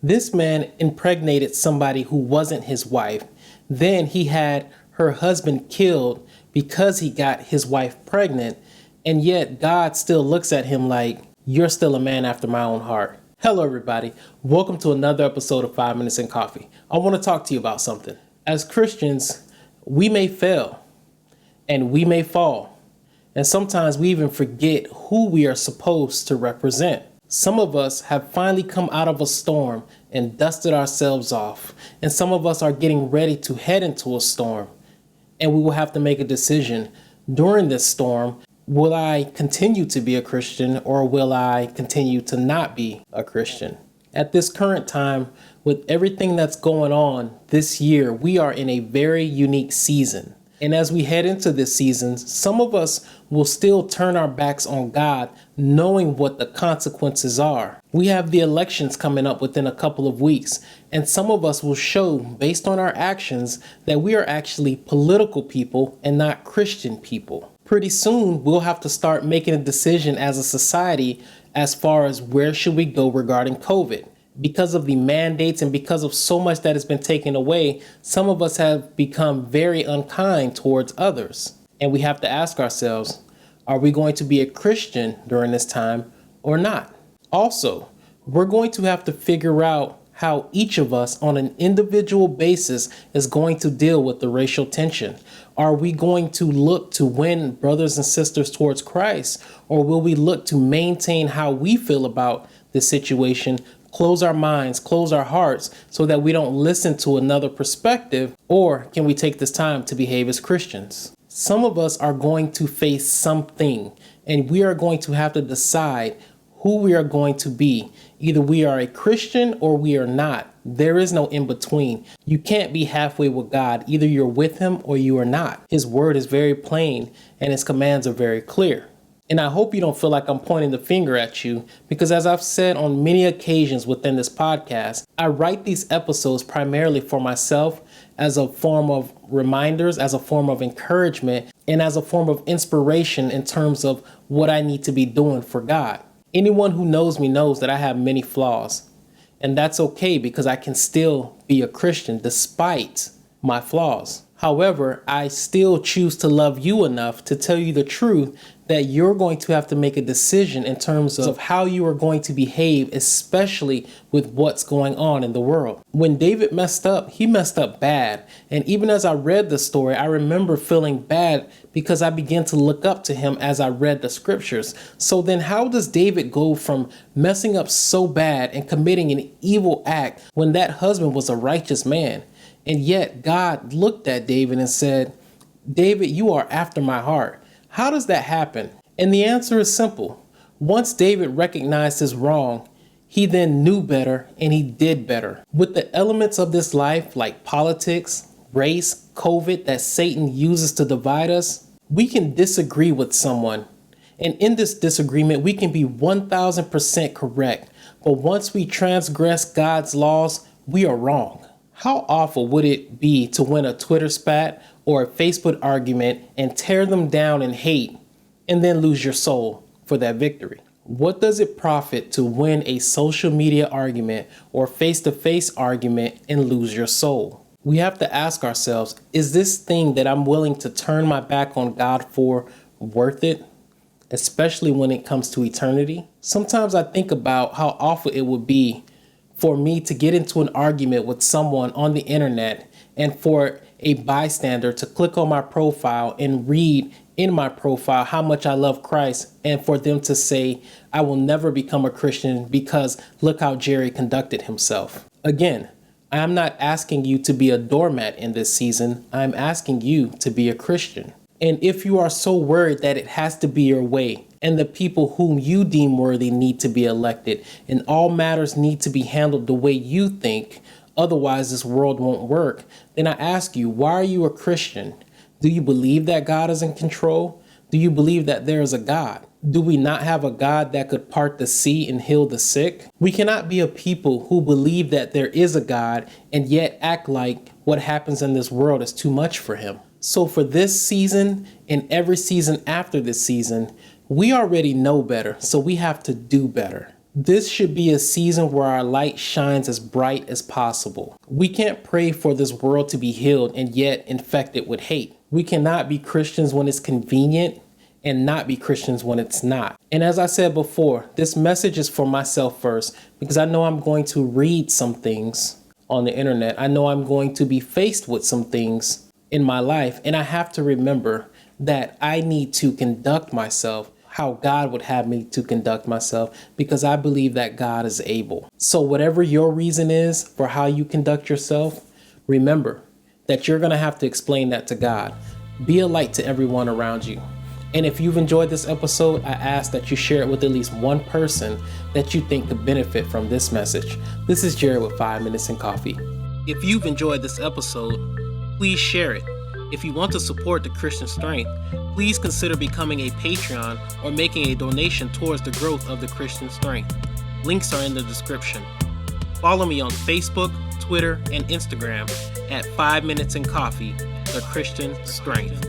This man impregnated somebody who wasn't his wife. Then he had her husband killed because he got his wife pregnant. And yet God still looks at him like, you're still a man after my own heart. Hello, everybody. Welcome to another episode of 5 Minutes in Coffee. I want to talk to you about something. As Christians, we may fail and we may fall. And sometimes we even forget who we are supposed to represent. Some of us have finally come out of a storm and dusted ourselves off. And some of us are getting ready to head into a storm. And we will have to make a decision during this storm. Will I continue to be a Christian, or will I continue to not be a Christian? At this current time, with everything that's going on this year, we are in a very unique season. And as we head into this season, some of us will still turn our backs on God, knowing what the consequences are. We have the elections coming up within a couple of weeks, and some of us will show, based on our actions, that we are actually political people and not Christian people. Pretty soon, we'll have to start making a decision as a society as far as where should we go regarding COVID. Because of the mandates and because of so much that has been taken away, some of us have become very unkind towards others. And we have to ask ourselves, are we going to be a Christian during this time or not? Also, we're going to have to figure out how each of us on an individual basis is going to deal with the racial tension. Are we going to look to win brothers and sisters towards Christ, or will we look to maintain how we feel about this situation, close our minds, close our hearts so that we don't listen to another perspective? Or can we take this time to behave as Christians? Some of us are going to face something, and we are going to have to decide who we are going to be. Either we are a Christian or we are not. There is no in between. You can't be halfway with God. Either you're with him or you are not. His word is very plain and his commands are very clear. And I hope you don't feel like I'm pointing the finger at you, because as I've said on many occasions within this podcast, I write these episodes primarily for myself as a form of reminders, as a form of encouragement, and as a form of inspiration in terms of what I need to be doing for God. Anyone who knows me knows that I have many flaws, and that's okay because I can still be a Christian despite my flaws. However, I still choose to love you enough to tell you the truth that you're going to have to make a decision in terms of how you are going to behave, especially with what's going on in the world. When David messed up, he messed up bad. And even as I read the story, I remember feeling bad because I began to look up to him as I read the scriptures. So then how does David go from messing up so bad and committing an evil act when that husband was a righteous man? And yet God looked at David and said, David, you are after my heart. How does that happen? And the answer is simple. Once David recognized his wrong, he then knew better and he did better. With the elements of this life like politics, race, COVID that Satan uses to divide us, we can disagree with someone. And in this disagreement, we can be 1000% correct. But once we transgress God's laws, we are wrong. How awful would it be to win a Twitter spat or a Facebook argument and tear them down in hate and then lose your soul for that victory? What does it profit to win a social media argument or face-to-face argument and lose your soul? We have to ask ourselves, is this thing that I'm willing to turn my back on God for worth it? Especially when it comes to eternity. Sometimes I think about how awful it would be for me to get into an argument with someone on the internet and for a bystander to click on my profile and read in my profile how much I love Christ, and for them to say, I will never become a Christian because look how Jerry conducted himself. Again, I am not asking you to be a doormat in this season. I'm asking you to be a Christian. And if you are so worried that it has to be your way, and the people whom you deem worthy need to be elected, and all matters need to be handled the way you think, otherwise this world won't work, then I ask you, why are you a Christian? Do you believe that God is in control? Do you believe that there is a God? Do we not have a God that could part the sea and heal the sick? We cannot be a people who believe that there is a God and yet act like what happens in this world is too much for him. So for this season and every season after this season, we already know better, so we have to do better. This should be a season where our light shines as bright as possible. We can't pray for this world to be healed and yet infect it with hate. We cannot be Christians when it's convenient and not be Christians when it's not. And as I said before, this message is for myself first, because I know I'm going to read some things on the internet. I know I'm going to be faced with some things in my life, and I have to remember that I need to conduct myself how God would have me to conduct myself, because I believe that God is able. So whatever your reason is for how you conduct yourself, remember that you're going to have to explain that to God. Be a light to everyone around you. And if you've enjoyed this episode, I ask that you share it with at least one person that you think could benefit from this message. This is Jared with 5 Minutes and Coffee. If you've enjoyed this episode, please share it. If you want to support the Christian Strength, please consider becoming a Patreon or making a donation towards the growth of the Christian Strength. Links are in the description. Follow me on Facebook, Twitter, and Instagram at 5 Minutes and Coffee, the Christian Strength.